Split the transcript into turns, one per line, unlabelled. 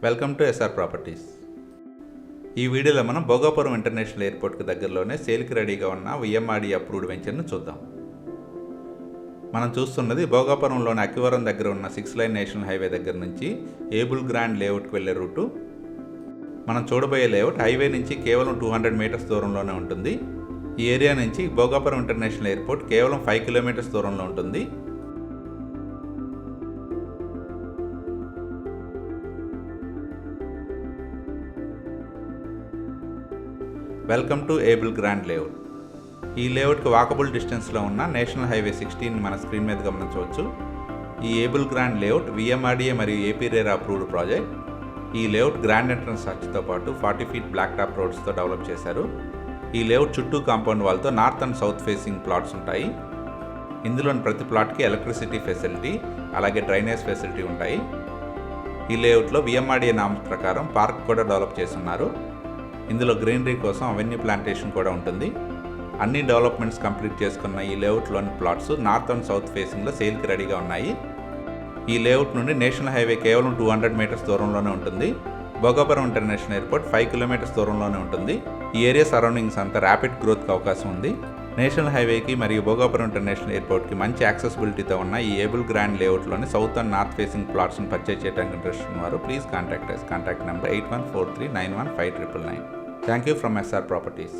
Welcome to SR properties. ఈ వీడియోలో మనం భోగాపురం ఇంటర్నేషనల్ ఎయిర్పోర్ట్కి దగ్గరలోనే సేల్కి రెడీగా ఉన్న విఎంఆర్డి అప్రూవ్డ్ వెంచర్ను చూద్దాం. మనం చూస్తున్నది భోగాపురంలోని అక్కివరం దగ్గర ఉన్న 6 లైన్ నేషనల్ హైవే దగ్గర నుంచి ఏబుల్ గ్రాండ్ లేఅవుట్కి వెళ్లే రూటు. మనం చూడబోయే లేఅవుట్ హైవే నుంచి కేవలం 200 మీటర్స్ దూరంలోనే ఉంటుంది. ఈ ఏరియా నుంచి భోగాపురం ఇంటర్నేషనల్ ఎయిర్పోర్ట్ కేవలం 5 కిలోమీటర్స్ దూరంలో ఉంటుంది. Welcome to able Grand layout. ఈ లేఅవుట్కి వాకబుల్ డిస్టెన్స్లో ఉన్న నేషనల్ హైవే 16 మన స్క్రీన్ మీద గమనించవచ్చు. ఈ ఏబుల్ గ్రాండ్ లేఅవుట్ విఎంఆర్డిఏ మరియు ఏపీ రేరా అప్రూవ్డ్ ప్రాజెక్ట్. ఈ లేఅవుట్ గ్రాండ్ ఎంట్రన్స్ ఆర్చ్తో పాటు 40 ఫీట్ బ్లాక్ టాప్ రోడ్స్తో డెవలప్ చేశారు. ఈ లేఅవుట్ చుట్టూ కాంపౌండ్ వాల్తో north and south facing plots ఉంటాయి. ఇందులోని ప్రతి ప్లాట్కి ఎలక్ట్రిసిటీ ఫెసిలిటీ అలాగే డ్రైనేజ్ ఫెసిలిటీ ఉంటాయి. ఈ లేఅవుట్లో విఎంఆర్డిఏ నామ్స్ ప్రకారం పార్క్ కూడా డెవలప్ చేస్తున్నారు. ఇందులో గ్రీనరీ కోసం అవెన్యూ ప్లాంటేషన్ కూడా ఉంటుంది. అన్ని డెవలప్మెంట్స్ కంప్లీట్ చేసుకున్న ఈ లేఅవుట్లోని ప్లాట్స్ నార్త్ అండ్ సౌత్ ఫేసింగ్లో సేల్కి రెడీగా ఉన్నాయి. ఈ లేఅవుట్ నుండి నేషనల్ హైవే కేవలం 200 మీటర్స్ దూరంలోనే ఉంటుంది. భోగాపురం ఇంటర్నేషనల్ ఎయిర్పోర్ట్ 5 కిలోమీటర్స్ దూరంలోనే ఉంటుంది. ఈ ఏరియా సరౌండింగ్స్ అంతా ర్యాపిడ్ గ్రోత్కి అవకాశం ఉంది. నేషనల్ హైవేకి మరియు భోగాపురం ఇంటర్నేషనల్ ఎయిర్పోర్ట్కి మంచి యాక్సెసిబిలిటీతో ఉన్న ఈ ఏబుల్ గ్రాండ్ లేఅవుట్లోని సౌత్ అండ్ నార్త్ ఫేసింగ్ ప్లాట్స్ని పర్చేజ్ చేయడానికి ఇంట్రెస్ట్ ఉన్నవారు please contact number 814391599599. Thank you from SR Properties.